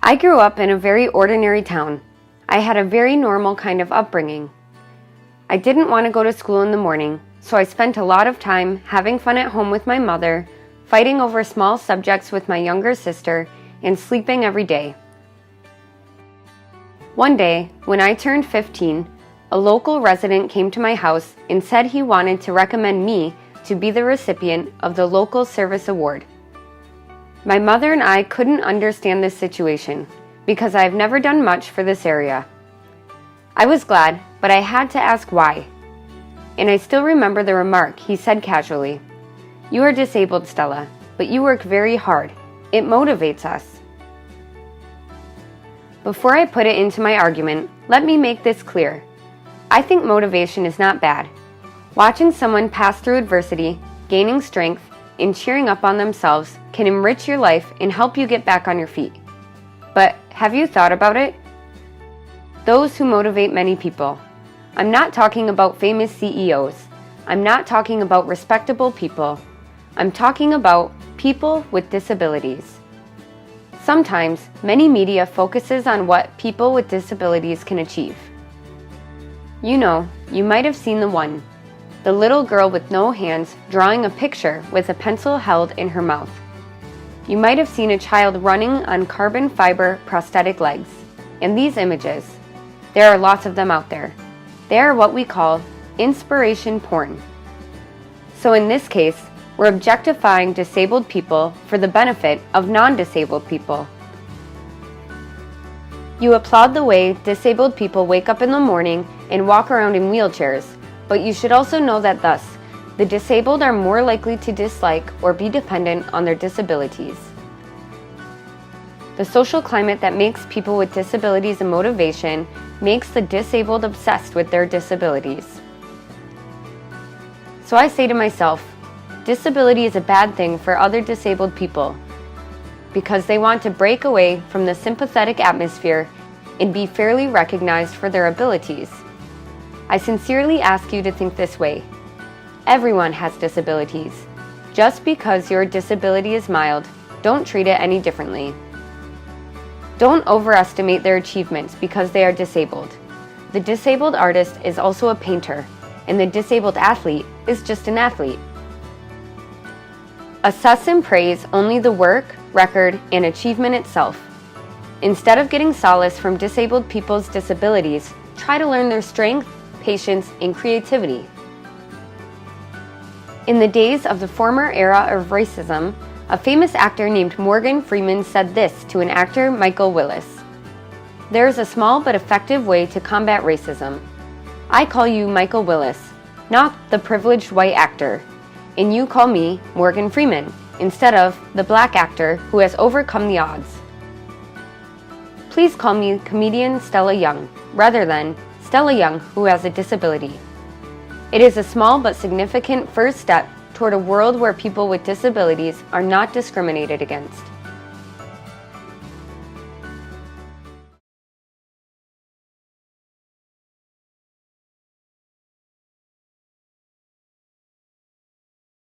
I grew up in a very ordinary town. I had a very normal kind of upbringing. I didn't want to go to school in the morning, so I spent a lot of time having fun at home with my mother, fighting over small subjects with my younger sister, and sleeping every day. One day, when I turned 15, a local resident came to my house and said he wanted to recommend me to be the recipient of the Local Service Award. My mother and I couldn't understand this situation because I have never done much for this area. I was glad, but I had to ask why. And I still remember the remark he said casually. "You are disabled, Stella, but you work very hard. It motivates us." Before I put it into my argument, let me make this clear. I think motivation is not bad. Watching someone pass through adversity, gaining strength, and cheering up on themselves can enrich your life and help you get back on your feet. But have you thought about it? Those who motivate many people. I'm not talking about famous CEOs. I'm not talking about respectable people. I'm talking about people with disabilities. Sometimes, many media focuses on what people with disabilities can achieve. You might have seen the one. The little girl with no hands drawing a picture with a pencil held in her mouth. You might have seen a child running on carbon fiber prosthetic legs. And these images, there are lots of them out there. They are what we call inspiration porn. So in this case, we're objectifying disabled people for the benefit of non-disabled people. You applaud the way disabled people wake up in the morning and walk around in wheelchairs, but you should also know that thus, the disabled are more likely to dislike or be dependent on their disabilities. The social climate that makes people with disabilities a motivation makes the disabled obsessed with their disabilities. So I say to myself, disability is a bad thing for other disabled people because they want to break away from the sympathetic atmosphere and be fairly recognized for their abilities. I sincerely ask you to think this way. Everyone has disabilities. Just because your disability is mild, don't treat it any differently. Don't overestimate their achievements because they are disabled. The disabled artist is also a painter, and the disabled athlete is just an athlete. Assess and praise only the work, record, and achievement itself. Instead of getting solace from disabled people's disabilities, try to learn their strength, patience, and creativity. In the days of the former era of racism, a famous actor named Morgan Freeman said this to an actor, Michael Willis. "There is a small but effective way to combat racism. I call you Michael Willis, not the privileged white actor, and you call me Morgan Freeman, instead of the black actor who has overcome the odds. Please call me comedian Stella Young, rather than Stella Young who has a disability. It is a small but significant first step toward a world where people with disabilities are not discriminated against."